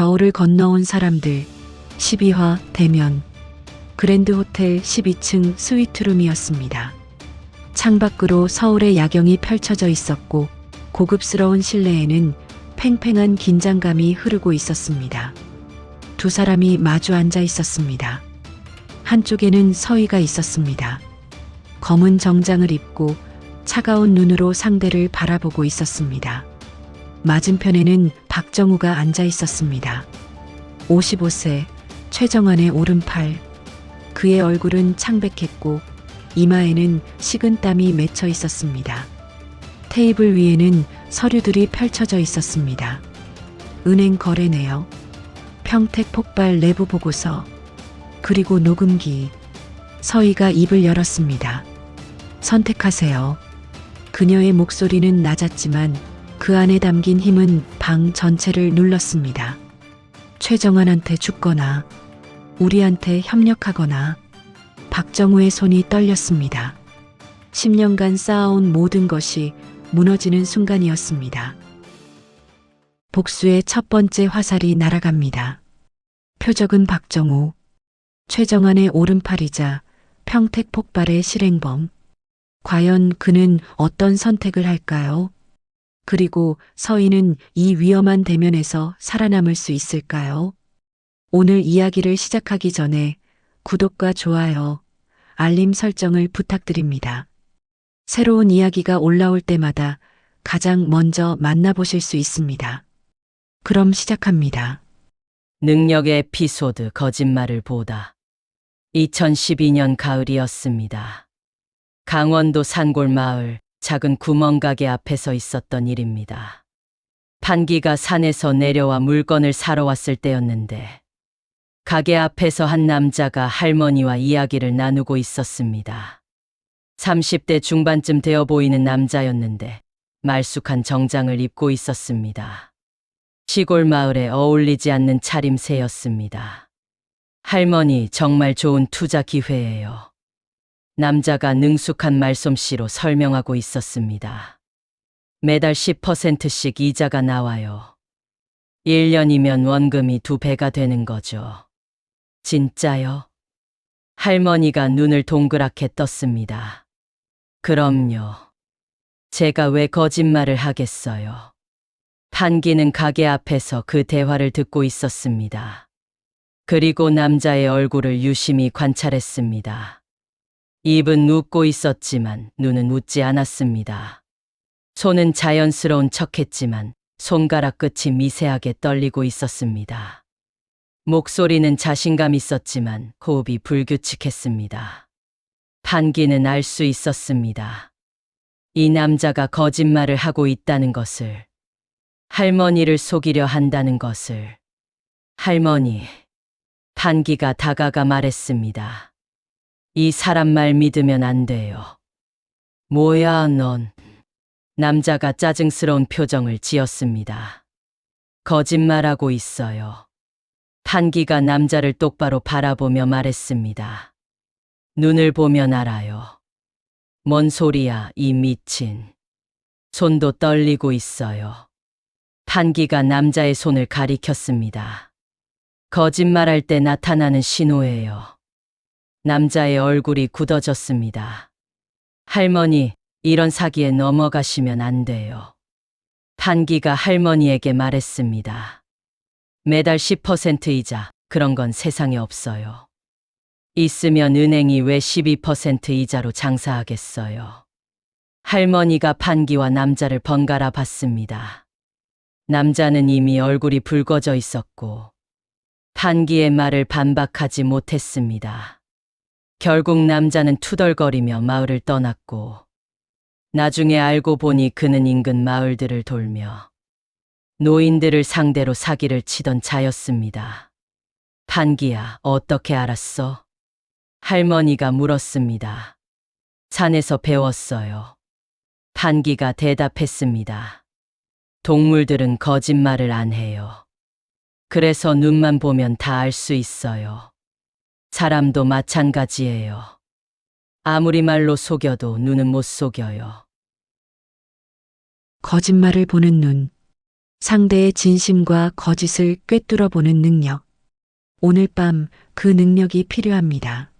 겨울을 건너온 사람들 12화 대면 그랜드 호텔 12층 스위트룸이었습니다. 창밖으로 서울의 야경이 펼쳐져 있었고 고급스러운 실내에는 팽팽한 긴장감이 흐르고 있었습니다. 두 사람이 마주 앉아 있었습니다. 한쪽에는 서희가 있었습니다. 검은 정장을 입고 차가운 눈으로 상대를 바라보고 있었습니다. 맞은편에는 박정우가 앉아 있었습니다. 55세, 최정환의 오른팔. 그의 얼굴은 창백했고 이마에는 식은땀이 맺혀 있었습니다. 테이블 위에는 서류들이 펼쳐져 있었습니다. 은행 거래 내역, 평택 폭발 내부 보고서, 그리고 녹음기. 서희가 입을 열었습니다. 선택하세요. 그녀의 목소리는 낮았지만 그 안에 담긴 힘은 방 전체를 눌렀습니다. 최정환한테 죽거나 우리한테 협력하거나. 박정우의 손이 떨렸습니다. 10년간 쌓아온 모든 것이 무너지는 순간이었습니다. 복수의 첫 번째 화살이 날아갑니다. 표적은 박정우, 최정환의 오른팔이자 평택 폭발의 실행범. 과연 그는 어떤 선택을 할까요? 그리고 서희는 이 위험한 대면에서 살아남을 수 있을까요? 오늘 이야기를 시작하기 전에 구독과 좋아요, 알림 설정을 부탁드립니다. 새로운 이야기가 올라올 때마다 가장 먼저 만나보실 수 있습니다. 그럼 시작합니다. 능력의 에피소드 거짓말을 보다. 2012년 가을이었습니다. 강원도 산골 마을 작은 구멍가게 앞에서 있었던 일입니다. 판기가 산에서 내려와 물건을 사러 왔을 때였는데 가게 앞에서 한 남자가 할머니와 이야기를 나누고 있었습니다. 30대 중반쯤 되어 보이는 남자였는데 말쑥한 정장을 입고 있었습니다. 시골 마을에 어울리지 않는 차림새였습니다. 할머니, 정말 좋은 투자 기회예요. 남자가 능숙한 말솜씨로 설명하고 있었습니다. 매달 10%씩 이자가 나와요. 1년이면 원금이 2배가 되는 거죠. 진짜요? 할머니가 눈을 동그랗게 떴습니다. 그럼요. 제가 왜 거짓말을 하겠어요. 판기는 가게 앞에서 그 대화를 듣고 있었습니다. 그리고 남자의 얼굴을 유심히 관찰했습니다. 입은 웃고 있었지만 눈은 웃지 않았습니다. 손은 자연스러운 척했지만 손가락 끝이 미세하게 떨리고 있었습니다. 목소리는 자신감 있었지만 호흡이 불규칙했습니다. 판기는 알 수 있었습니다. 이 남자가 거짓말을 하고 있다는 것을, 할머니를 속이려 한다는 것을. 할머니, 판기가 다가가 말했습니다. 이 사람 말 믿으면 안 돼요. 뭐야, 넌. 남자가 짜증스러운 표정을 지었습니다. 거짓말하고 있어요. 판기가 남자를 똑바로 바라보며 말했습니다. 눈을 보면 알아요. 뭔 소리야, 이 미친. 손도 떨리고 있어요. 판기가 남자의 손을 가리켰습니다. 거짓말할 때 나타나는 신호예요. 남자의 얼굴이 굳어졌습니다. 할머니, 이런 사기에 넘어가시면 안 돼요. 판기가 할머니에게 말했습니다. 매달 10% 이자, 그런 건 세상에 없어요. 있으면 은행이 왜 12% 이자로 장사하겠어요. 할머니가 판기와 남자를 번갈아 봤습니다. 남자는 이미 얼굴이 붉어져 있었고 판기의 말을 반박하지 못했습니다. 결국 남자는 투덜거리며 마을을 떠났고 나중에 알고 보니 그는 인근 마을들을 돌며 노인들을 상대로 사기를 치던 자였습니다. 판기야, 어떻게 알았어? 할머니가 물었습니다. 산에서 배웠어요. 판기가 대답했습니다. 동물들은 거짓말을 안 해요. 그래서 눈만 보면 다 알 수 있어요. 사람도 마찬가지예요. 아무리 말로 속여도 눈은 못 속여요. 거짓말을 보는 눈. 상대의 진심과 거짓을 꿰뚫어 보는 능력. 오늘 밤 그 능력이 필요합니다.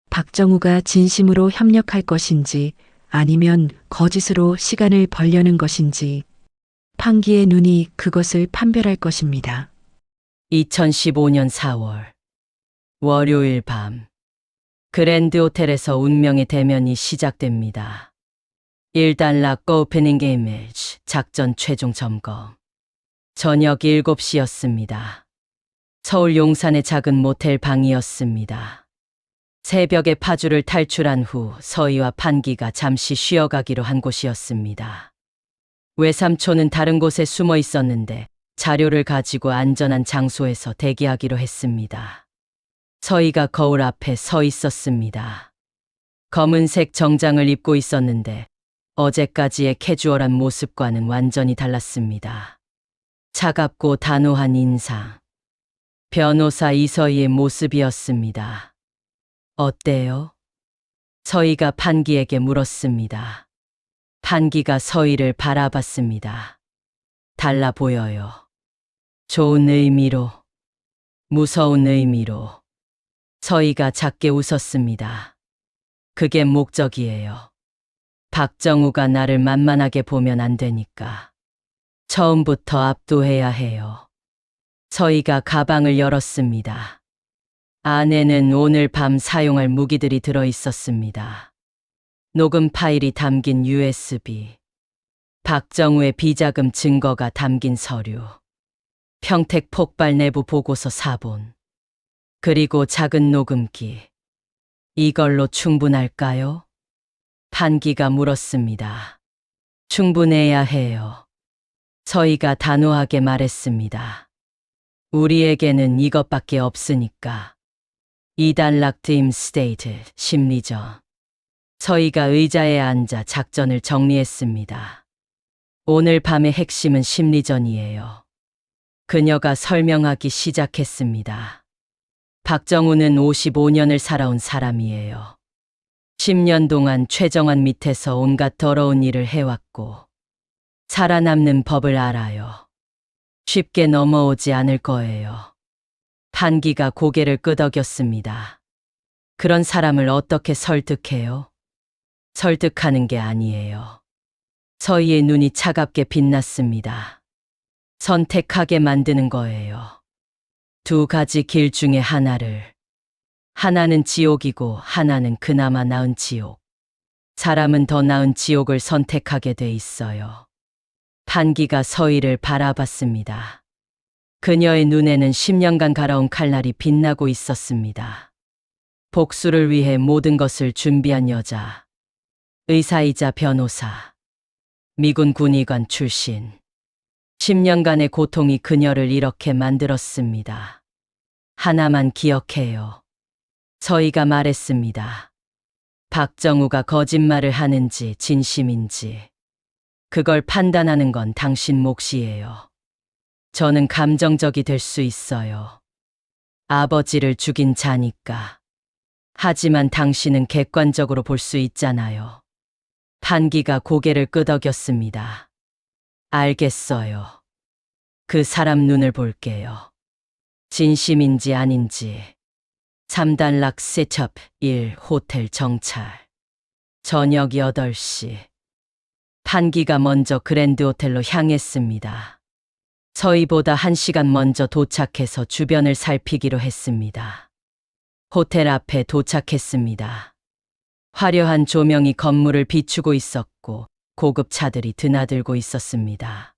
박정우가 진심으로 협력할 것인지 아니면 거짓으로 시간을 벌려는 것인지 판기의 눈이 그것을 판별할 것입니다. 2015년 4월 월요일 밤 그랜드 호텔에서 운명의 대면이 시작됩니다. 1단락 오프닝 이미지 작전 최종 점검. 저녁 7시였습니다. 서울 용산의 작은 모텔 방이었습니다. 새벽에 파주를 탈출한 후 서희와 판기가 잠시 쉬어가기로 한 곳이었습니다. 외삼촌은 다른 곳에 숨어 있었는데 자료를 가지고 안전한 장소에서 대기하기로 했습니다. 서희가 거울 앞에 서 있었습니다. 검은색 정장을 입고 있었는데 어제까지의 캐주얼한 모습과는 완전히 달랐습니다. 차갑고 단호한 인상. 변호사 이서희의 모습이었습니다. 어때요? 서희가 판기에게 물었습니다. 판기가 서희를 바라봤습니다. 달라 보여요. 좋은 의미로, 무서운 의미로. 서희가 작게 웃었습니다. 그게 목적이에요. 박정우가 나를 만만하게 보면 안 되니까. 처음부터 압도해야 해요. 서희가 가방을 열었습니다. 안에는 오늘 밤 사용할 무기들이 들어 있었습니다. 녹음 파일이 담긴 USB, 박정우의 비자금 증거가 담긴 서류, 평택 폭발 내부 보고서 4본, 그리고 작은 녹음기. 이걸로 충분할까요? 판기가 물었습니다. 충분해야 해요. 서희가 단호하게 말했습니다. 우리에게는 이것밖에 없으니까. 2단락 dim state 심리전. 서희가 의자에 앉아 작전을 정리했습니다. 오늘 밤의 핵심은 심리전이에요. 그녀가 설명하기 시작했습니다. 박정우는 55년을 살아온 사람이에요. 10년 동안 최정환 밑에서 온갖 더러운 일을 해왔고 살아남는 법을 알아요. 쉽게 넘어오지 않을 거예요. 판기가 고개를 끄덕였습니다. 그런 사람을 어떻게 설득해요? 설득하는 게 아니에요. 서희의 눈이 차갑게 빛났습니다. 선택하게 만드는 거예요. 두 가지 길 중에 하나를. 하나는 지옥이고 하나는 그나마 나은 지옥. 사람은 더 나은 지옥을 선택하게 돼 있어요. 판기가 서희를 바라봤습니다. 그녀의 눈에는 10년간 갈아온 칼날이 빛나고 있었습니다. 복수를 위해 모든 것을 준비한 여자. 의사이자 변호사. 미군 군의관 출신. 10년간의 고통이 그녀를 이렇게 만들었습니다. 하나만 기억해요. 서희가 말했습니다. 박정우가 거짓말을 하는지 진심인지. 그걸 판단하는 건 당신 몫이에요. 저는 감정적이 될 수 있어요. 아버지를 죽인 자니까. 하지만 당신은 객관적으로 볼 수 있잖아요. 판기가 고개를 끄덕였습니다. 알겠어요. 그 사람 눈을 볼게요. 진심인지 아닌지. 3단락 세첩 1 호텔 정찰. 저녁 8시. 판기가 먼저 그랜드 호텔로 향했습니다. 서희보다 1시간 먼저 도착해서 주변을 살피기로 했습니다. 호텔 앞에 도착했습니다. 화려한 조명이 건물을 비추고 있었고 고급 차들이 드나들고 있었습니다.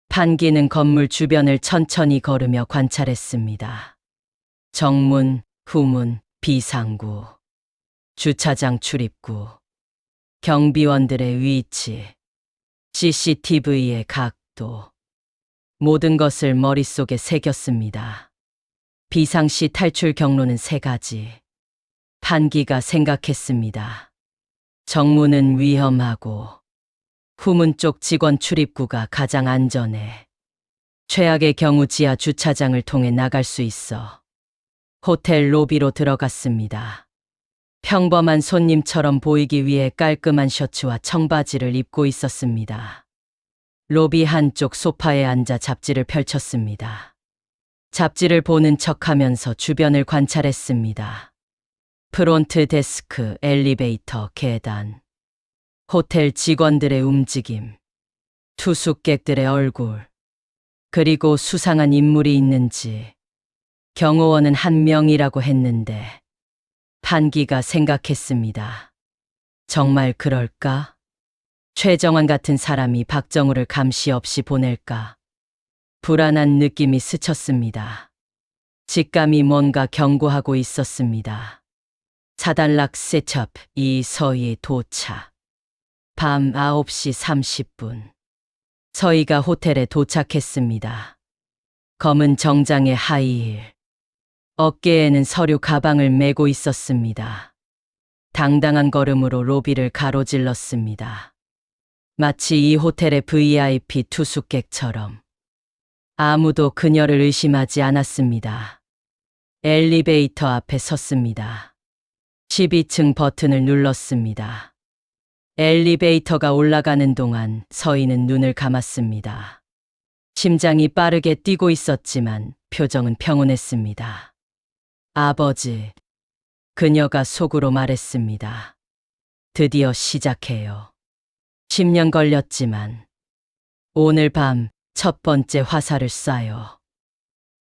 판기는 건물 주변을 천천히 걸으며 관찰했습니다. 정문, 후문, 비상구, 주차장 출입구, 경비원들의 위치, CCTV의 각도, 모든 것을 머릿속에 새겼습니다. 비상시 탈출 경로는 3가지. 판기가 생각했습니다. 정문은 위험하고, 후문 쪽 직원 출입구가 가장 안전해. 최악의 경우 지하 주차장을 통해 나갈 수 있어. 호텔 로비로 들어갔습니다. 평범한 손님처럼 보이기 위해 깔끔한 셔츠와 청바지를 입고 있었습니다. 로비 한쪽 소파에 앉아 잡지를 펼쳤습니다. 잡지를 보는 척하면서 주변을 관찰했습니다. 프론트 데스크, 엘리베이터, 계단, 호텔 직원들의 움직임, 투숙객들의 얼굴, 그리고 수상한 인물이 있는지. 경호원은 한 명이라고 했는데 판기가 생각했습니다. 정말 그럴까? 최정환 같은 사람이 박정우를 감시 없이 보낼까? 불안한 느낌이 스쳤습니다. 직감이 뭔가 경고하고 있었습니다. 차단락 세첩, 이서희 도착. 밤 9시 30분. 서희가 호텔에 도착했습니다. 검은 정장에 하이힐. 어깨에는 서류 가방을 메고 있었습니다. 당당한 걸음으로 로비를 가로질렀습니다. 마치 이 호텔의 VIP 투숙객처럼. 아무도 그녀를 의심하지 않았습니다. 엘리베이터 앞에 섰습니다. 12층 버튼을 눌렀습니다. 엘리베이터가 올라가는 동안 서희는 눈을 감았습니다. 심장이 빠르게 뛰고 있었지만 표정은 평온했습니다. 아버지, 그녀가 속으로 말했습니다. 드디어 시작해요. 10년 걸렸지만 오늘 밤 첫 번째 화살을 쏴요.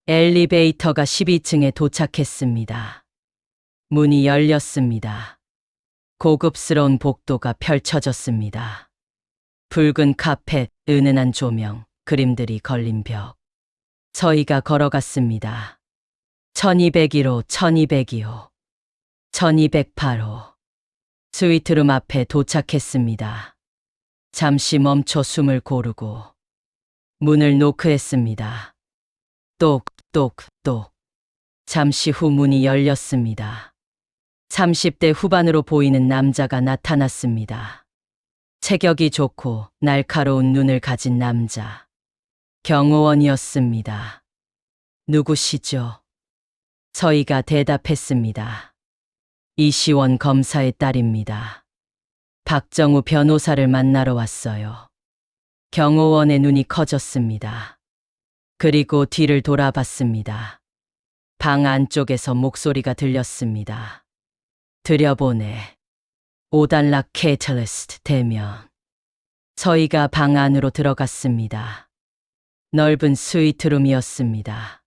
엘리베이터가 12층에 도착했습니다. 문이 열렸습니다. 고급스러운 복도가 펼쳐졌습니다. 붉은 카펫, 은은한 조명, 그림들이 걸린 벽. 서희가 걸어갔습니다. 1201호, 1202호, 1208호. 스위트룸 앞에 도착했습니다. 잠시 멈춰 숨을 고르고 문을 노크했습니다. 똑똑똑. 잠시 후 문이 열렸습니다. 30대 후반으로 보이는 남자가 나타났습니다. 체격이 좋고 날카로운 눈을 가진 남자. 경호원이었습니다. 누구시죠? 서희가 대답했습니다. 이시원 검사의 딸입니다. 박정우 변호사를 만나러 왔어요. 경호원의 눈이 커졌습니다. 그리고 뒤를 돌아봤습니다. 방 안쪽에서 목소리가 들렸습니다. 들여보내. 5달러 캐틀리스트 대면. 서희가 방 안으로 들어갔습니다. 넓은 스위트룸이었습니다.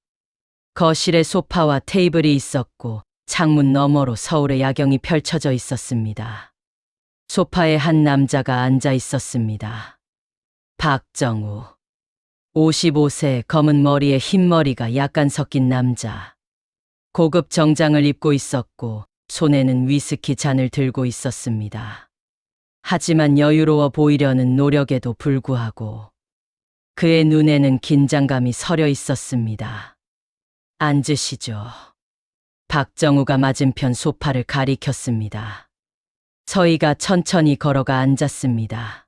거실에 소파와 테이블이 있었고 창문 너머로 서울의 야경이 펼쳐져 있었습니다. 소파에 한 남자가 앉아 있었습니다. 박정우. 55세, 검은 머리에 흰 머리가 약간 섞인 남자. 고급 정장을 입고 있었고 손에는 위스키 잔을 들고 있었습니다. 하지만 여유로워 보이려는 노력에도 불구하고 그의 눈에는 긴장감이 서려 있었습니다. 앉으시죠. 박정우가 맞은편 소파를 가리켰습니다. 서희가 천천히 걸어가 앉았습니다.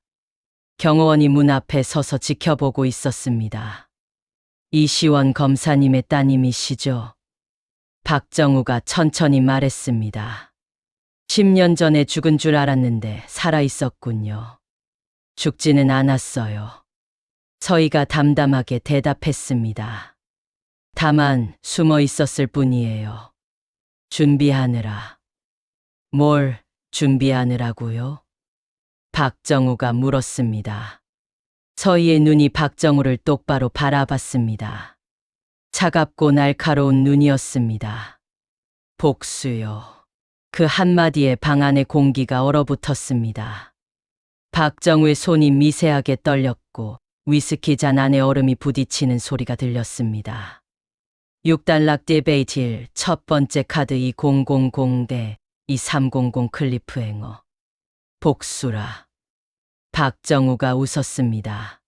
경호원이 문 앞에 서서 지켜보고 있었습니다. 이시원 검사님의 따님이시죠? 박정우가 천천히 말했습니다. 10년 전에 죽은 줄 알았는데 살아 있었군요. 죽지는 않았어요. 서희가 담담하게 대답했습니다. 다만 숨어 있었을 뿐이에요. 준비하느라. 뭘 준비하느라고요? 박정우가 물었습니다. 서희의 눈이 박정우를 똑바로 바라봤습니다. 차갑고 날카로운 눈이었습니다. 복수요. 그 한마디에 방 안의 공기가 얼어붙었습니다. 박정우의 손이 미세하게 떨렸고 위스키 잔 안에 얼음이 부딪히는 소리가 들렸습니다. 6달러 데베이틸 첫 번째 카드 2000대 2300 클리프 행어. 복수라. 박정우가 웃었습니다.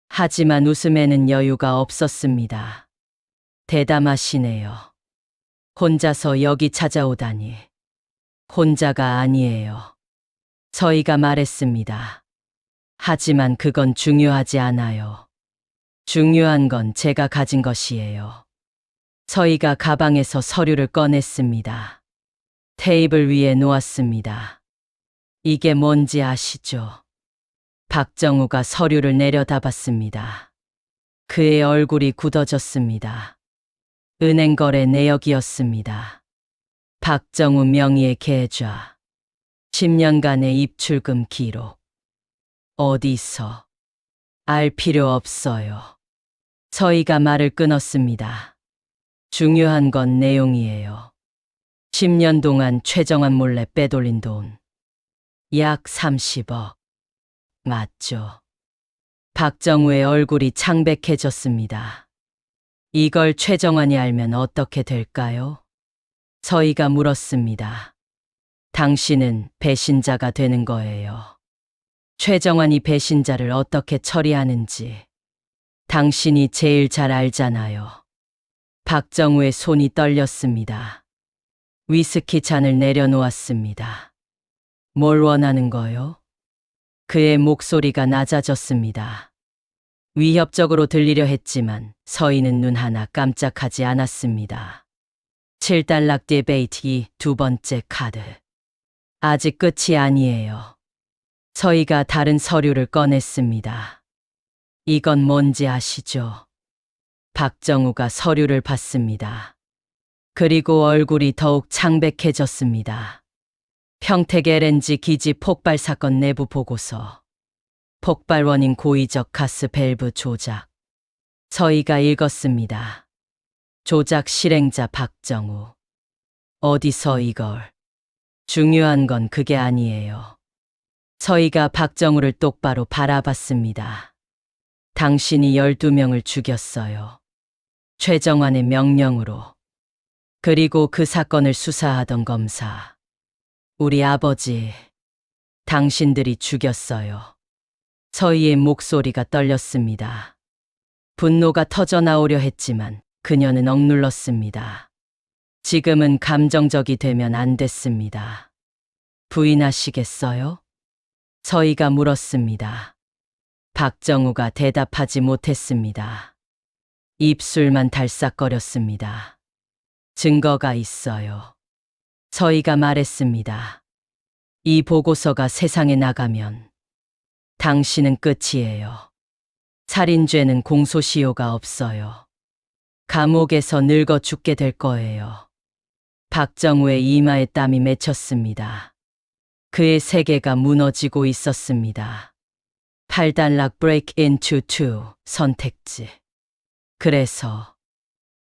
하지만 웃음에는 여유가 없었습니다. 대담하시네요. 혼자서 여기 찾아오다니. 혼자가 아니에요. 서희가 말했습니다. 하지만 그건 중요하지 않아요. 중요한 건 제가 가진 것이에요. 서희가 가방에서 서류를 꺼냈습니다. 테이블 위에 놓았습니다. 이게 뭔지 아시죠? 박정우가 서류를 내려다봤습니다. 그의 얼굴이 굳어졌습니다. 은행거래 내역이었습니다. 박정우 명의의 계좌. 10년간의 입출금 기록. 어디서? 알 필요 없어요. 서희가 말을 끊었습니다. 중요한 건 내용이에요. 10년 동안 최정환 몰래 빼돌린 돈. 약 30억. 맞죠? 박정우의 얼굴이 창백해졌습니다. 이걸 최정환이 알면 어떻게 될까요? 서희가 물었습니다. 당신은 배신자가 되는 거예요. 최정환이 배신자를 어떻게 처리하는지 당신이 제일 잘 알잖아요. 박정우의 손이 떨렸습니다. 위스키 잔을 내려놓았습니다. 뭘 원하는 거요? 그의 목소리가 낮아졌습니다. 위협적으로 들리려 했지만 서희는 눈 하나 깜짝하지 않았습니다. 7달러 디베이트 두 번째 카드. 아직 끝이 아니에요. 서희가 다른 서류를 꺼냈습니다. 이건 뭔지 아시죠? 박정우가 서류를 봤습니다. 그리고 얼굴이 더욱 창백해졌습니다. 평택 LNG 기지 폭발 사건 내부 보고서. 폭발 원인 고의적 가스 밸브 조작. 서희가 읽었습니다. 조작 실행자 박정우. 어디서 이걸? 중요한 건 그게 아니에요. 서희가 박정우를 똑바로 바라봤습니다. 당신이 12명을 죽였어요. 최정환의 명령으로. 그리고 그 사건을 수사하던 검사. 우리 아버지. 당신들이 죽였어요. 서희의 목소리가 떨렸습니다. 분노가 터져나오려 했지만 그녀는 억눌렀습니다. 지금은 감정적이 되면 안 됐습니다. 부인하시겠어요? 서희가 물었습니다. 박정우가 대답하지 못했습니다. 입술만 달싹거렸습니다. 증거가 있어요. 서희가 말했습니다. 이 보고서가 세상에 나가면 당신은 끝이에요. 살인죄는 공소시효가 없어요. 감옥에서 늙어 죽게 될 거예요. 박정우의 이마에 땀이 맺혔습니다. 그의 세계가 무너지고 있었습니다. 8달러 break into two 선택지. 그래서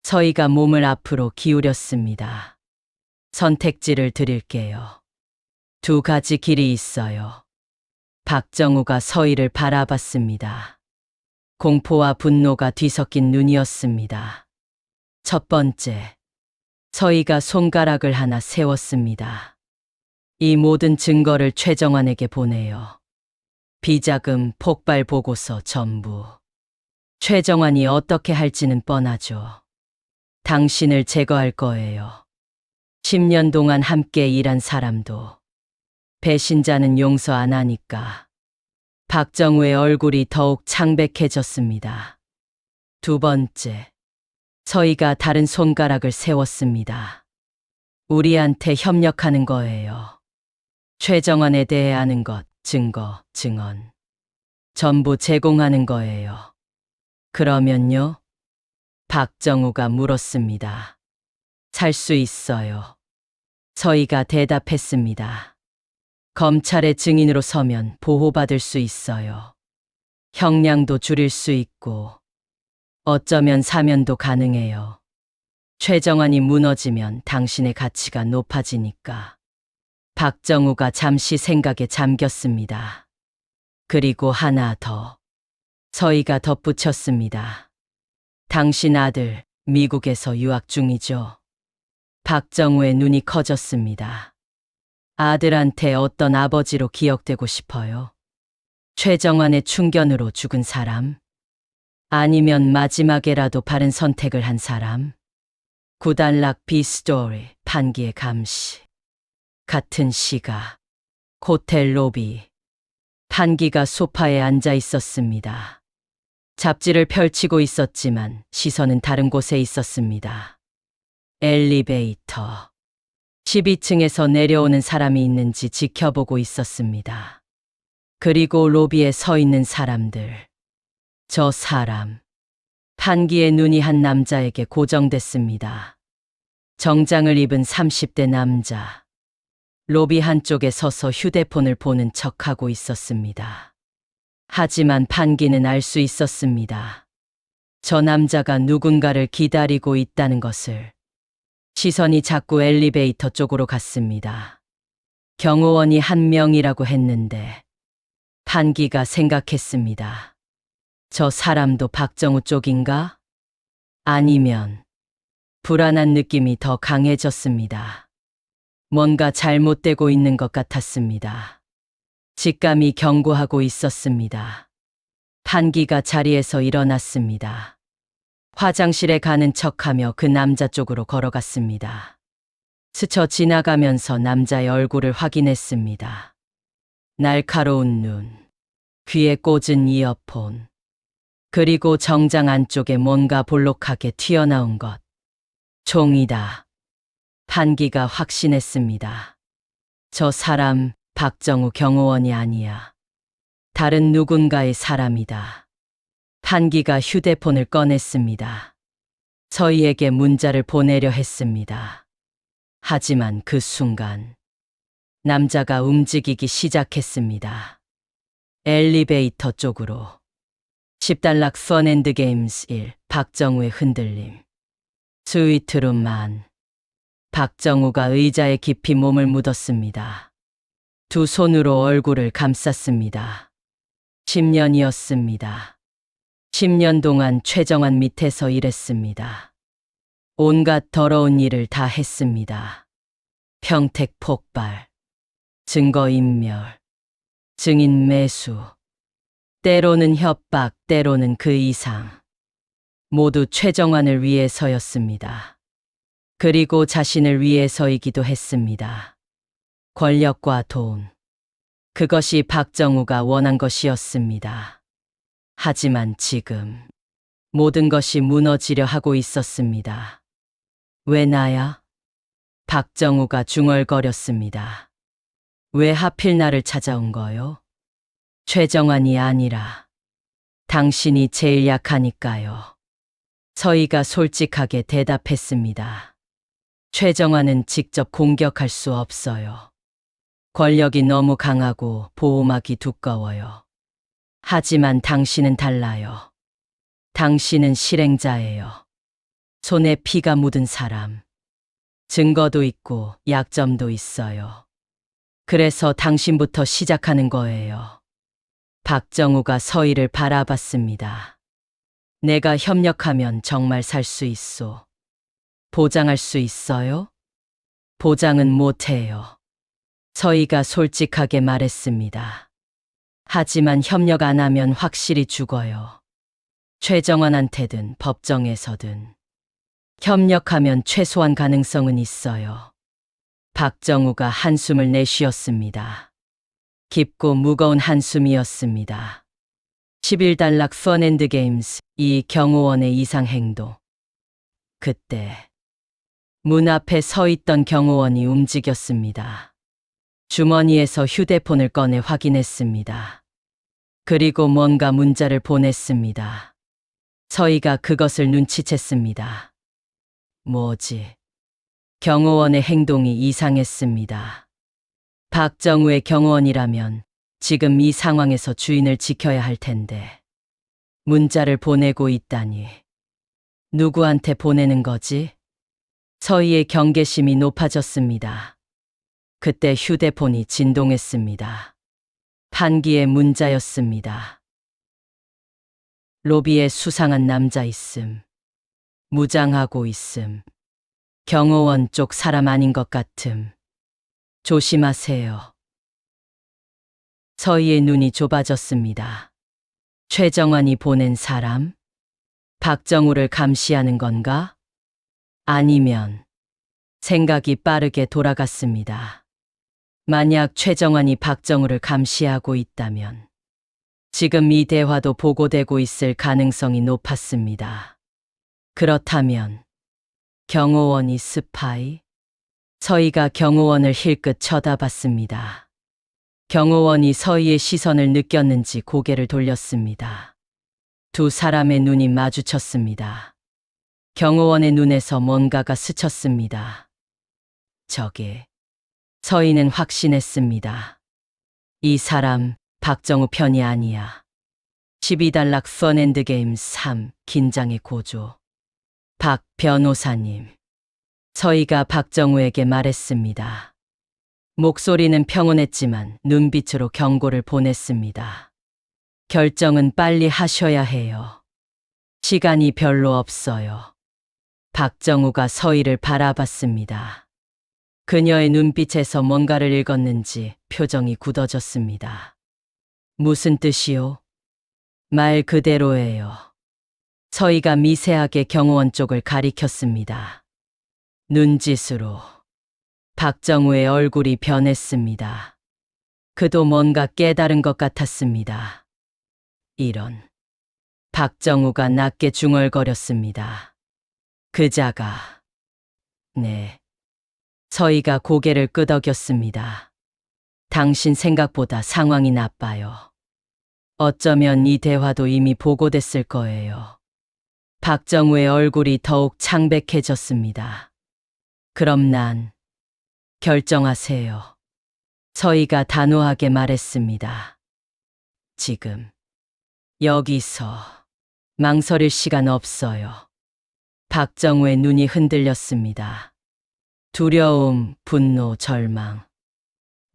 서희가 몸을 앞으로 기울였습니다. 선택지를 드릴게요. 두 가지 길이 있어요. 박정우가 서희를 바라봤습니다. 공포와 분노가 뒤섞인 눈이었습니다. 첫 번째, 서희가 손가락을 하나 세웠습니다. 이 모든 증거를 최정환에게 보내요. 비자금, 폭발 보고서 전부. 최정환이 어떻게 할지는 뻔하죠. 당신을 제거할 거예요. 10년 동안 함께 일한 사람도. 배신자는 용서 안 하니까. 박정우의 얼굴이 더욱 창백해졌습니다. 두 번째, 서희가 다른 손가락을 세웠습니다. 우리한테 협력하는 거예요. 최정환에 대해 아는 것, 증거, 증언. 전부 제공하는 거예요. 그러면요? 박정우가 물었습니다. 살 수 있어요. 서희가 대답했습니다. 검찰의 증인으로 서면 보호받을 수 있어요. 형량도 줄일 수 있고, 어쩌면 사면도 가능해요. 최정환이 무너지면 당신의 가치가 높아지니까. 박정우가 잠시 생각에 잠겼습니다. 그리고 하나 더. 서희가 덧붙였습니다. 당신 아들, 미국에서 유학 중이죠. 박정우의 눈이 커졌습니다. 아들한테 어떤 아버지로 기억되고 싶어요? 최정환의 충견으로 죽은 사람? 아니면 마지막에라도 바른 선택을 한 사람? 구단락 비스토리, 판기의 감시. 같은 시각, 호텔 로비. 판기가 소파에 앉아 있었습니다. 잡지를 펼치고 있었지만 시선은 다른 곳에 있었습니다. 엘리베이터. 12층에서 내려오는 사람이 있는지 지켜보고 있었습니다. 그리고 로비에 서 있는 사람들. 저 사람. 판기의 눈이 한 남자에게 고정됐습니다. 정장을 입은 30대 남자. 로비 한쪽에 서서 휴대폰을 보는 척하고 있었습니다. 하지만 판기는 알 수 있었습니다. 저 남자가 누군가를 기다리고 있다는 것을. 시선이 자꾸 엘리베이터 쪽으로 갔습니다. 경호원이 한 명이라고 했는데 판기가 생각했습니다. 저 사람도 박정우 쪽인가? 아니면 불안한 느낌이 더 강해졌습니다. 뭔가 잘못되고 있는 것 같았습니다. 직감이 경고하고 있었습니다. 판기가 자리에서 일어났습니다. 화장실에 가는 척하며 그 남자 쪽으로 걸어갔습니다. 스쳐 지나가면서 남자의 얼굴을 확인했습니다. 날카로운 눈, 귀에 꽂은 이어폰, 그리고 정장 안쪽에 뭔가 볼록하게 튀어나온 것. 총이다. 판기가 확신했습니다. 저 사람 박정우 경호원이 아니야. 다른 누군가의 사람이다. 판기가 휴대폰을 꺼냈습니다. 저희에게 문자를 보내려 했습니다. 하지만 그 순간 남자가 움직이기 시작했습니다. 엘리베이터 쪽으로. 10달러 펀앤드 게임스 1. 박정우의 흔들림. 스위트룸만. 박정우가 의자에 깊이 몸을 묻었습니다. 두 손으로 얼굴을 감쌌습니다. 10년이었습니다. 10년 동안 최정환 밑에서 일했습니다. 온갖 더러운 일을 다 했습니다. 평택 폭발, 증거인멸, 증인 매수, 때로는 협박, 때로는 그 이상. 모두 최정환을 위해서였습니다. 그리고 자신을 위해서이기도 했습니다. 권력과 돈. 그것이 박정우가 원한 것이었습니다. 하지만 지금 모든 것이 무너지려 하고 있었습니다. 왜 나야? 박정우가 중얼거렸습니다. 왜 하필 나를 찾아온 거요? 최정환이 아니라 당신이 제일 약하니까요. 서희가 솔직하게 대답했습니다. 최정환은 직접 공격할 수 없어요. 권력이 너무 강하고 보호막이 두꺼워요. 하지만 당신은 달라요. 당신은 실행자예요. 손에 피가 묻은 사람. 증거도 있고 약점도 있어요. 그래서 당신부터 시작하는 거예요. 박정우가 서희를 바라봤습니다. 내가 협력하면 정말 살 수 있어. 보장할 수 있어요? 보장은 못해요. 서희가 솔직하게 말했습니다. 하지만 협력 안 하면 확실히 죽어요. 최정환한테든 법정에서든. 협력하면 최소한 가능성은 있어요. 박정우가 한숨을 내쉬었습니다. 깊고 무거운 한숨이었습니다. 11달러 펀앤드 게임스 이 경호원의 이상 행동. 그때 문 앞에 서 있던 경호원이 움직였습니다. 주머니에서 휴대폰을 꺼내 확인했습니다. 그리고 뭔가 문자를 보냈습니다. 서희가 그것을 눈치챘습니다. 뭐지? 경호원의 행동이 이상했습니다. 박정우의 경호원이라면 지금 이 상황에서 주인을 지켜야 할 텐데 문자를 보내고 있다니. 누구한테 보내는 거지? 서희의 경계심이 높아졌습니다. 그때 휴대폰이 진동했습니다. 판기의 문자였습니다. 로비에 수상한 남자 있음. 무장하고 있음. 경호원 쪽 사람 아닌 것 같음. 조심하세요. 서희의 눈이 좁아졌습니다. 최정환이 보낸 사람? 박정우를 감시하는 건가? 아니면 생각이 빠르게 돌아갔습니다. 만약 최정환이 박정우를 감시하고 있다면 지금 이 대화도 보고되고 있을 가능성이 높았습니다. 그렇다면 경호원이 스파이? 서희가 경호원을 힐끗 쳐다봤습니다. 경호원이 서희의 시선을 느꼈는지 고개를 돌렸습니다. 두 사람의 눈이 마주쳤습니다. 경호원의 눈에서 뭔가가 스쳤습니다. 저기, 서희는 확신했습니다. 이 사람 박정우 편이 아니야. 12단락 펀앤드게임 3 긴장의 고조. 박 변호사님. 서희가 박정우에게 말했습니다. 목소리는 평온했지만 눈빛으로 경고를 보냈습니다. 결정은 빨리 하셔야 해요. 시간이 별로 없어요. 박정우가 서희를 바라봤습니다. 그녀의 눈빛에서 뭔가를 읽었는지 표정이 굳어졌습니다. 무슨 뜻이요? 말 그대로예요. 서희가 미세하게 경호원 쪽을 가리켰습니다. 눈짓으로 박정우의 얼굴이 변했습니다. 그도 뭔가 깨달은 것 같았습니다. 이런. 박정우가 낮게 중얼거렸습니다. 그자가. 네. 서희가 고개를 끄덕였습니다. 당신 생각보다 상황이 나빠요. 어쩌면 이 대화도 이미 보고됐을 거예요. 박정우의 얼굴이 더욱 창백해졌습니다. 그럼 난 결정하세요. 서희가 단호하게 말했습니다. 지금 여기서 망설일 시간 없어요. 박정우의 눈이 흔들렸습니다. 두려움, 분노, 절망.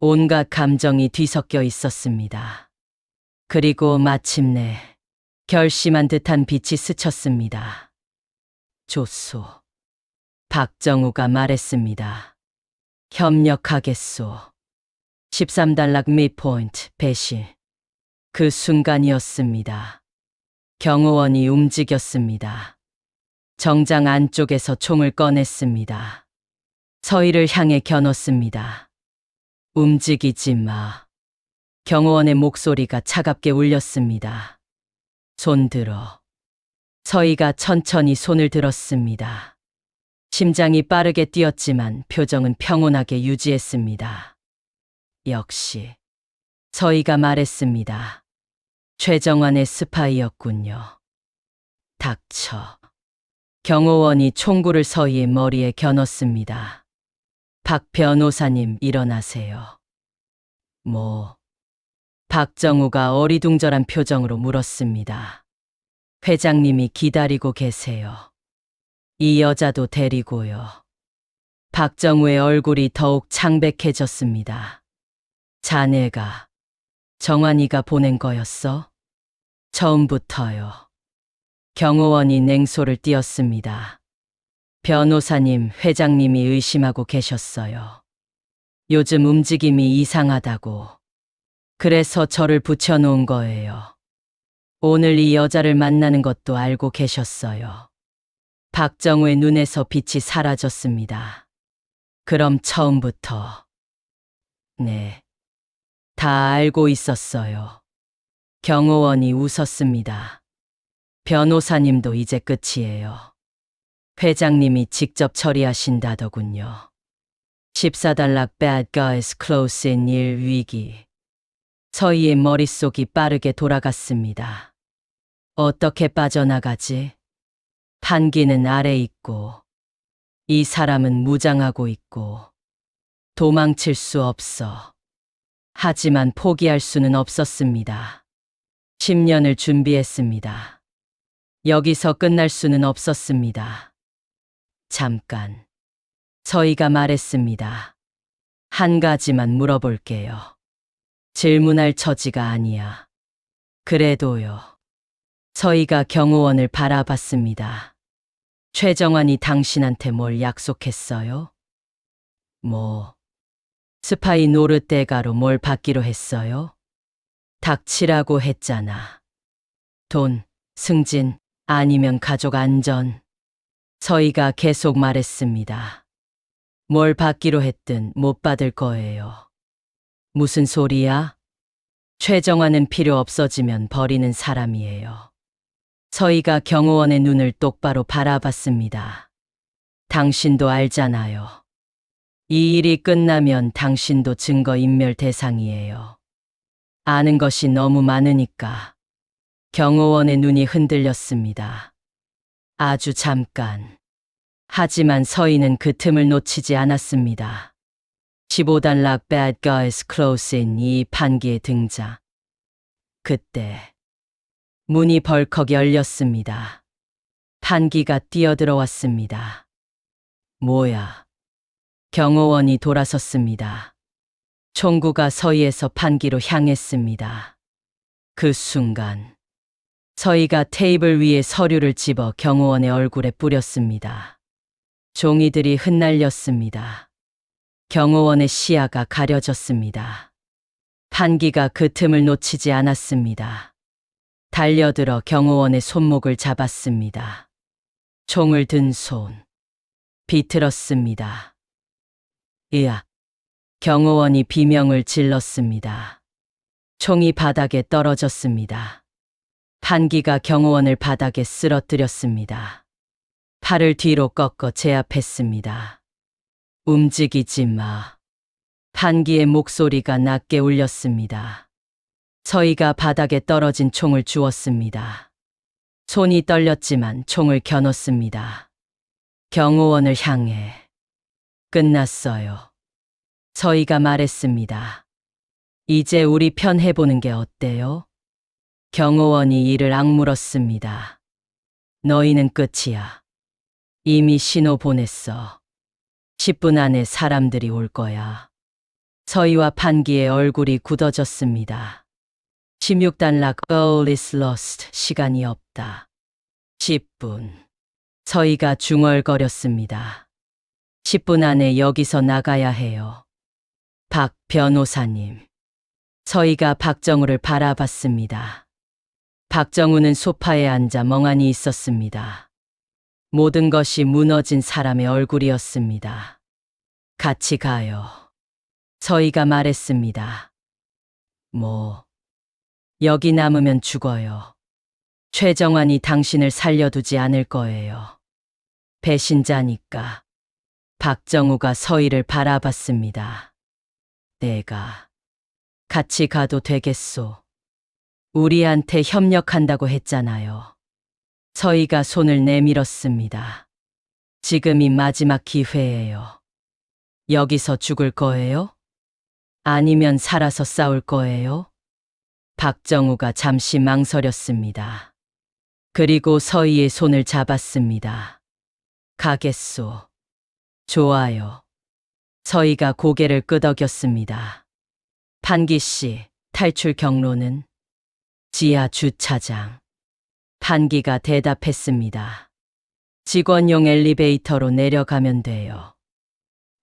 온갖 감정이 뒤섞여 있었습니다. 그리고 마침내 결심한 듯한 빛이 스쳤습니다. 좋소. 박정우가 말했습니다. 협력하겠소. 13단락 미포인트 배신. 그 순간이었습니다. 경호원이 움직였습니다. 정장 안쪽에서 총을 꺼냈습니다. 서희를 향해 겨눴습니다. 움직이지 마. 경호원의 목소리가 차갑게 울렸습니다. 손 들어. 서희가 천천히 손을 들었습니다. 심장이 빠르게 뛰었지만 표정은 평온하게 유지했습니다. 역시 서희가 말했습니다. 최정환의 스파이였군요. 닥쳐. 경호원이 총구를 서희의 머리에 겨눴습니다. 박 변호사님 일어나세요. 뭐? 박정우가 어리둥절한 표정으로 물었습니다. 회장님이 기다리고 계세요. 이 여자도 데리고요. 박정우의 얼굴이 더욱 창백해졌습니다. 자네가 정환이가 보낸 거였어? 처음부터요. 경호원이 냉소를 띄었습니다. 변호사님, 회장님이 의심하고 계셨어요. 요즘 움직임이 이상하다고. 그래서 저를 붙여놓은 거예요. 오늘 이 여자를 만나는 것도 알고 계셨어요. 박정우의 눈에서 빛이 사라졌습니다. 그럼 처음부터. 네. 다 알고 있었어요. 경호원이 웃었습니다. 변호사님도 이제 끝이에요. 회장님이 직접 처리하신다더군요. 14단락 Bad Guys Close in 1 위기. 서희의 머릿속이 빠르게 돌아갔습니다. 어떻게 빠져나가지? 판기는 아래 있고, 이 사람은 무장하고 있고, 도망칠 수 없어. 하지만 포기할 수는 없었습니다. 10년을 준비했습니다. 여기서 끝날 수는 없었습니다. 잠깐. 서희가 말했습니다. 한 가지만 물어볼게요. 질문할 처지가 아니야. 그래도요. 서희가 경호원을 바라봤습니다. 최정환이 당신한테 뭘 약속했어요? 뭐, 스파이 노르테가로 뭘 받기로 했어요? 닥치라고 했잖아. 돈, 승진, 아니면 가족 안전. 서희가 계속 말했습니다. 뭘 받기로 했든 못 받을 거예요. 무슨 소리야? 최정환은 필요 없어지면 버리는 사람이에요. 서희가 경호원의 눈을 똑바로 바라봤습니다. 당신도 알잖아요. 이 일이 끝나면 당신도 증거인멸 대상이에요. 아는 것이 너무 많으니까 경호원의 눈이 흔들렸습니다. 아주 잠깐. 하지만 서희는 그 틈을 놓치지 않았습니다. 15단 Lock Bad Guys Close In 이 판기의 등장. 그때 문이 벌컥 열렸습니다. 판기가 뛰어들어왔습니다. 뭐야? 경호원이 돌아섰습니다. 총구가 서희에서 판기로 향했습니다. 그 순간 서희가 테이블 위에 서류를 집어 경호원의 얼굴에 뿌렸습니다. 종이들이 흩날렸습니다. 경호원의 시야가 가려졌습니다. 판기가 그 틈을 놓치지 않았습니다. 달려들어 경호원의 손목을 잡았습니다. 총을 든 손. 비틀었습니다. 으악! 경호원이 비명을 질렀습니다. 총이 바닥에 떨어졌습니다. 판기가 경호원을 바닥에 쓰러뜨렸습니다. 팔을 뒤로 꺾어 제압했습니다. 움직이지 마. 판기의 목소리가 낮게 울렸습니다. 서희가 바닥에 떨어진 총을 주웠습니다. 손이 떨렸지만 총을 겨눴습니다. 경호원을 향해. 끝났어요. 서희가 말했습니다. 이제 우리 편 해보는 게 어때요? 경호원이 이를 악물었습니다. 너희는 끝이야. 이미 신호 보냈어. 10분 안에 사람들이 올 거야. 서희와 판기의 얼굴이 굳어졌습니다. 16단 Lock All is lost. 시간이 없다. 10분. 서희가 중얼거렸습니다. 10분 안에 여기서 나가야 해요. 박 변호사님. 서희가 박정우를 바라봤습니다. 박정우는 소파에 앉아 멍하니 있었습니다. 모든 것이 무너진 사람의 얼굴이었습니다. 같이 가요. 서희가 말했습니다. 여기 남으면 죽어요. 최정환이 당신을 살려두지 않을 거예요. 배신자니까. 박정우가 서희를 바라봤습니다. 내가 같이 가도 되겠소. 우리한테 협력한다고 했잖아요. 서희가 손을 내밀었습니다. 지금이 마지막 기회예요. 여기서 죽을 거예요? 아니면 살아서 싸울 거예요? 박정우가 잠시 망설였습니다. 그리고 서희의 손을 잡았습니다. 가겠소. 좋아요. 서희가 고개를 끄덕였습니다. 판기 씨, 탈출 경로는? 지하 주차장. 판기가 대답했습니다. 직원용 엘리베이터로 내려가면 돼요.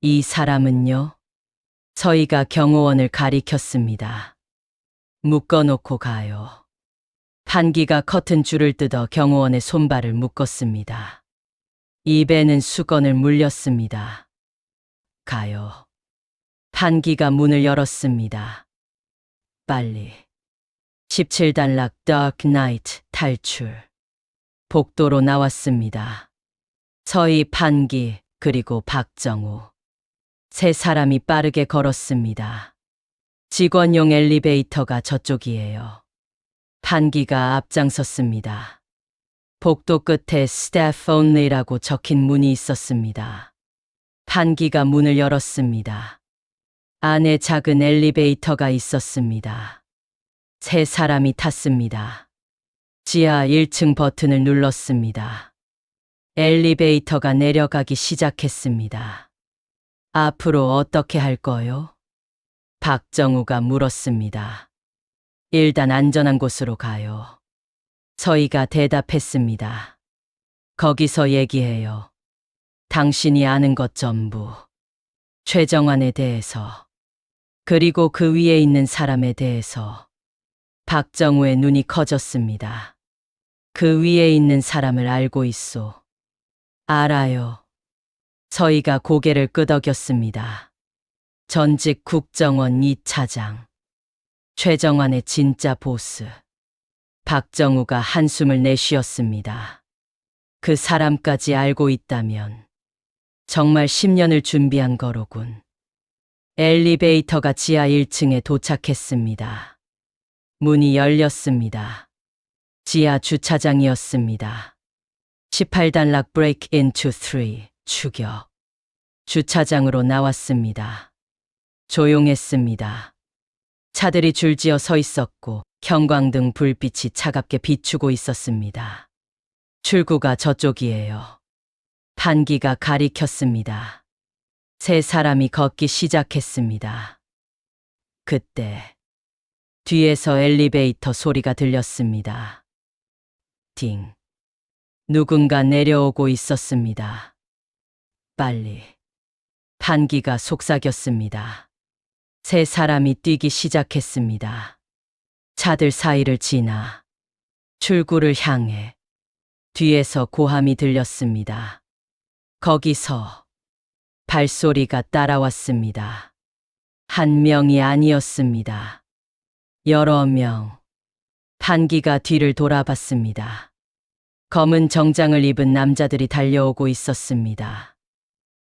이 사람은요? 서희가 경호원을 가리켰습니다. 묶어놓고 가요. 판기가 커튼 줄을 뜯어 경호원의 손발을 묶었습니다. 입에는 수건을 물렸습니다. 가요. 판기가 문을 열었습니다. 빨리. 17단 Lock Dark Night 탈출. 복도로 나왔습니다. 서희, 판기, 그리고 박정우. 세 사람이 빠르게 걸었습니다. 직원용 엘리베이터가 저쪽이에요. 판기가 앞장섰습니다. 복도 끝에 Staff Only라고 적힌 문이 있었습니다. 판기가 문을 열었습니다. 안에 작은 엘리베이터가 있었습니다. 세 사람이 탔습니다. 지하 1층 버튼을 눌렀습니다. 엘리베이터가 내려가기 시작했습니다. 앞으로 어떻게 할 거요? 박정우가 물었습니다. 일단 안전한 곳으로 가요. 서희가 대답했습니다. 거기서 얘기해요. 당신이 아는 것 전부. 최정환에 대해서. 그리고 그 위에 있는 사람에 대해서. 박정우의 눈이 커졌습니다. 그 위에 있는 사람을 알고 있소. 알아요. 서희가 고개를 끄덕였습니다. 전직 국정원 2차장. 최정환의 진짜 보스. 박정우가 한숨을 내쉬었습니다. 그 사람까지 알고 있다면 정말 10년을 준비한 거로군. 엘리베이터가 지하 1층에 도착했습니다. 문이 열렸습니다. 지하 주차장이었습니다. 18단락 break into 3 추격. 주차장으로 나왔습니다. 조용했습니다. 차들이 줄지어 서 있었고 형광등 불빛이 차갑게 비추고 있었습니다. 출구가 저쪽이에요. 판기가 가리켰습니다. 세 사람이 걷기 시작했습니다. 그때 뒤에서 엘리베이터 소리가 들렸습니다. 띵. 누군가 내려오고 있었습니다. 빨리. 판기가 속삭였습니다. 세 사람이 뛰기 시작했습니다. 차들 사이를 지나 출구를 향해 뒤에서 고함이 들렸습니다. 거기서 발소리가 따라왔습니다. 한 명이 아니었습니다. 여러 명. 판기가 뒤를 돌아봤습니다. 검은 정장을 입은 남자들이 달려오고 있었습니다.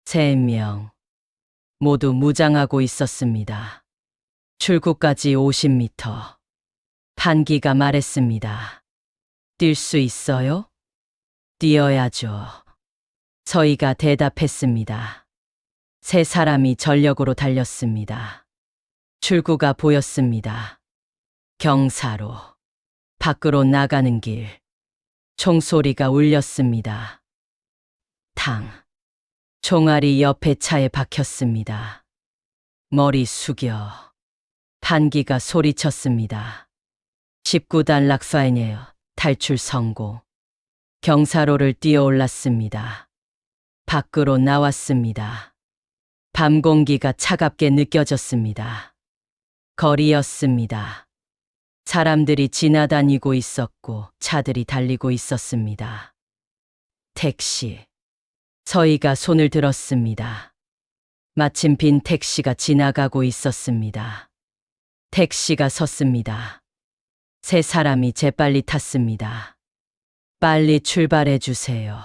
3명. 모두 무장하고 있었습니다. 출구까지 50m. 판기가 말했습니다. 뛸 수 있어요? 뛰어야죠. 저희가 대답했습니다. 세 사람이 전력으로 달렸습니다. 출구가 보였습니다. 경사로. 밖으로 나가는 길. 총소리가 울렸습니다. 탕. 총알이 옆에 차에 박혔습니다. 머리 숙여. 판기가 소리쳤습니다. 19단 락파이네어 탈출 성공. 경사로를 뛰어올랐습니다. 밖으로 나왔습니다. 밤 공기가 차갑게 느껴졌습니다. 거리였습니다. 사람들이 지나다니고 있었고 차들이 달리고 있었습니다. 택시. 저희가 손을 들었습니다. 마침 빈 택시가 지나가고 있었습니다. 택시가 섰습니다. 세 사람이 재빨리 탔습니다. 빨리 출발해 주세요.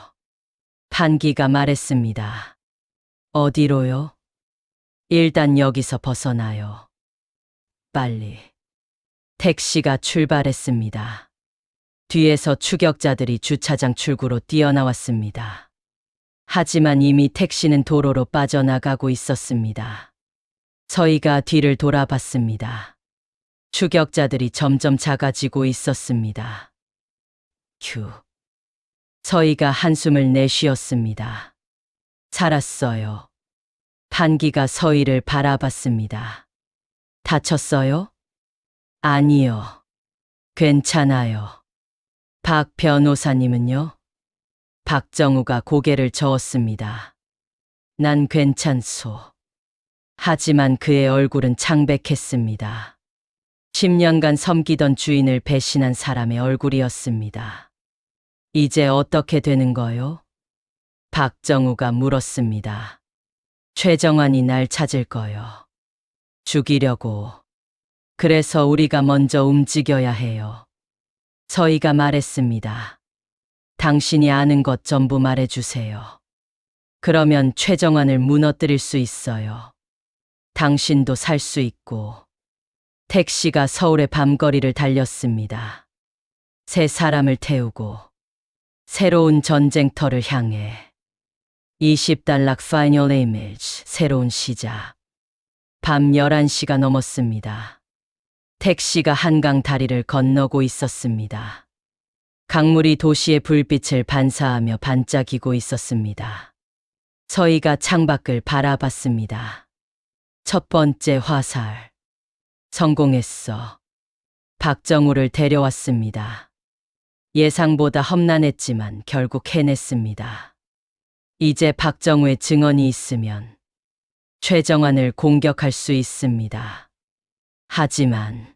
판기가 말했습니다. 어디로요? 일단 여기서 벗어나요. 빨리. 택시가 출발했습니다. 뒤에서 추격자들이 주차장 출구로 뛰어나왔습니다. 하지만 이미 택시는 도로로 빠져나가고 있었습니다. 저희가 뒤를 돌아봤습니다. 추격자들이 점점 작아지고 있었습니다. 휴. 저희가 한숨을 내쉬었습니다. 살았어요. 판기가 서희를 바라봤습니다. 다쳤어요? 아니요. 괜찮아요. 박 변호사님은요? 박정우가 고개를 저었습니다. 난 괜찮소. 하지만 그의 얼굴은 창백했습니다. 10년간 섬기던 주인을 배신한 사람의 얼굴이었습니다. 이제 어떻게 되는 거요? 박정우가 물었습니다. 최정환이 날 찾을 거요. 죽이려고. 그래서 우리가 먼저 움직여야 해요. 저희가 말했습니다. 당신이 아는 것 전부 말해주세요. 그러면 최정환을 무너뜨릴 수 있어요. 당신도 살 수 있고. 택시가 서울의 밤거리를 달렸습니다. 세 사람을 태우고 새로운 전쟁터를 향해 20단락 파이널 이미지 새로운 시작. 밤 11시가 넘었습니다. 택시가 한강 다리를 건너고 있었습니다. 강물이 도시의 불빛을 반사하며 반짝이고 있었습니다. 저희가 창밖을 바라봤습니다. 첫 번째 화살. 성공했어. 박정우를 데려왔습니다. 예상보다 험난했지만 결국 해냈습니다. 이제 박정우의 증언이 있으면 최정환을 공격할 수 있습니다. 하지만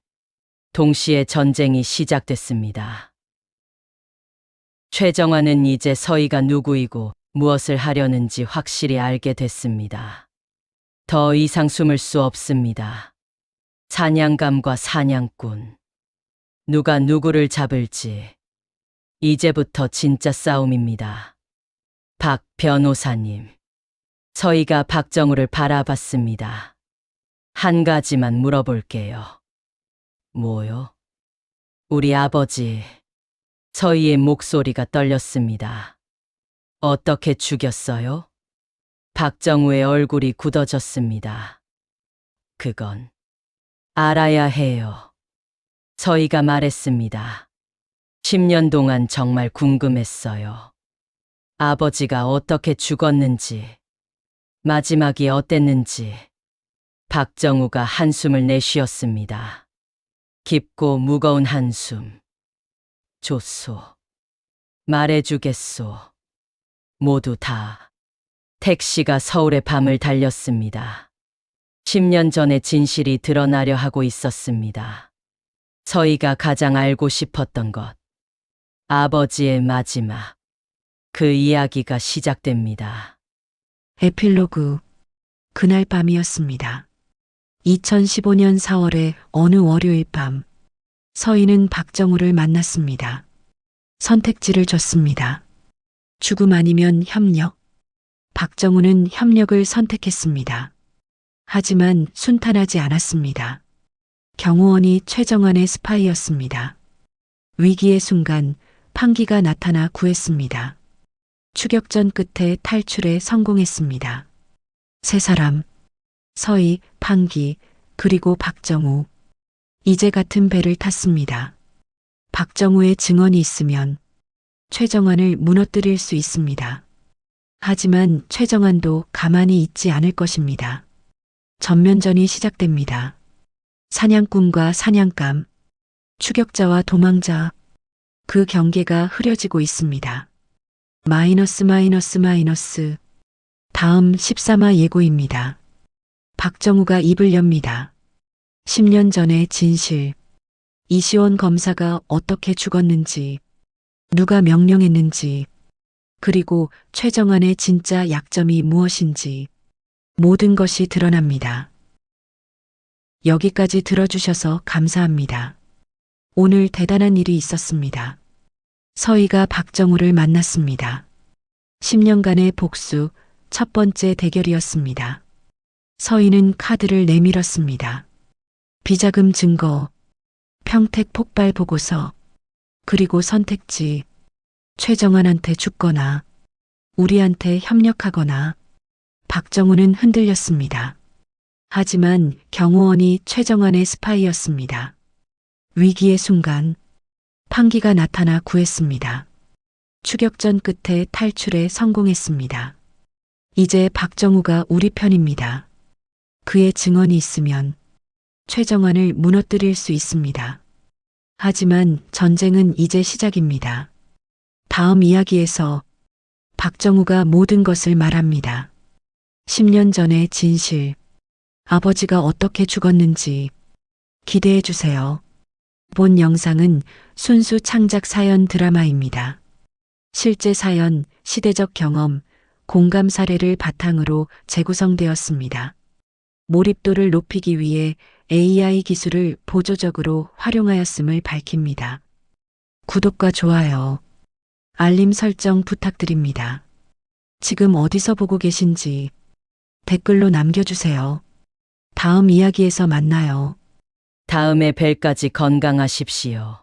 동시에 전쟁이 시작됐습니다. 최정환은 이제 서희가 누구이고 무엇을 하려는지 확실히 알게 됐습니다. 더 이상 숨을 수 없습니다. 사냥감과 사냥꾼. 누가 누구를 잡을지. 이제부터 진짜 싸움입니다. 박 변호사님. 저희가 박정우를 바라봤습니다. 한 가지만 물어볼게요. 뭐요? 우리 아버지. 서희의 목소리가 떨렸습니다. 어떻게 죽였어요? 박정우의 얼굴이 굳어졌습니다. 그건 알아야 해요. 서희가 말했습니다. 10년 동안 정말 궁금했어요. 아버지가 어떻게 죽었는지, 마지막이 어땠는지. 박정우가 한숨을 내쉬었습니다. 깊고 무거운 한숨. 좋소. 말해주겠소. 모두 다. 택시가 서울의 밤을 달렸습니다. 10년 전의 진실이 드러나려 하고 있었습니다. 서희가 가장 알고 싶었던 것. 아버지의 마지막. 그 이야기가 시작됩니다. 에필로그. 그날 밤이었습니다. 2015년 4월의 어느 월요일 밤, 서희는 박정우를 만났습니다. 선택지를 줬습니다. 죽음 아니면 협력. 박정우는 협력을 선택했습니다. 하지만 순탄하지 않았습니다. 경호원이 최정안의 스파이였습니다. 위기의 순간 판기가 나타나 구했습니다. 추격전 끝에 탈출에 성공했습니다. 세 사람, 서희, 판기, 그리고 박정우. 이제 같은 배를 탔습니다. 박정우의 증언이 있으면 최정안을 무너뜨릴 수 있습니다. 하지만 최정안도 가만히 있지 않을 것입니다. 전면전이 시작됩니다. 사냥꾼과 사냥감, 추격자와 도망자, 그 경계가 흐려지고 있습니다. 마이너스. 다음 13화 예고입니다. 박정우가 입을 엽니다. 10년 전의 진실. 이시원 검사가 어떻게 죽었는지, 누가 명령했는지, 그리고 최정안의 진짜 약점이 무엇인지 모든 것이 드러납니다. 여기까지 들어주셔서 감사합니다. 오늘 대단한 일이 있었습니다. 서희가 박정우를 만났습니다. 10년간의 복수, 첫 번째 대결이었습니다. 서희는 카드를 내밀었습니다. 비자금 증거, 평택 폭발 보고서, 그리고 선택지. 최정안한테 죽거나 우리한테 협력하거나. 박정우는 흔들렸습니다. 하지만 경호원이 최정안의 스파이였습니다. 위기의 순간 판기가 나타나 구했습니다. 추격전 끝에 탈출에 성공했습니다. 이제 박정우가 우리 편입니다. 그의 증언이 있으면 최정안을 무너뜨릴 수 있습니다. 하지만 전쟁은 이제 시작입니다. 다음 이야기에서 박정우가 모든 것을 말합니다. 10년 전의 진실, 아버지가 어떻게 죽었는지 기대해 주세요. 본 영상은 순수 창작 사연 드라마입니다. 실제 사연, 시대적 경험, 공감 사례를 바탕으로 재구성되었습니다. 몰입도를 높이기 위해 AI 기술을 보조적으로 활용하였음을 밝힙니다. 구독과 좋아요, 알림 설정 부탁드립니다. 지금 어디서 보고 계신지 댓글로 남겨주세요. 다음 이야기에서 만나요. 다음에 뵐까지 건강하십시오.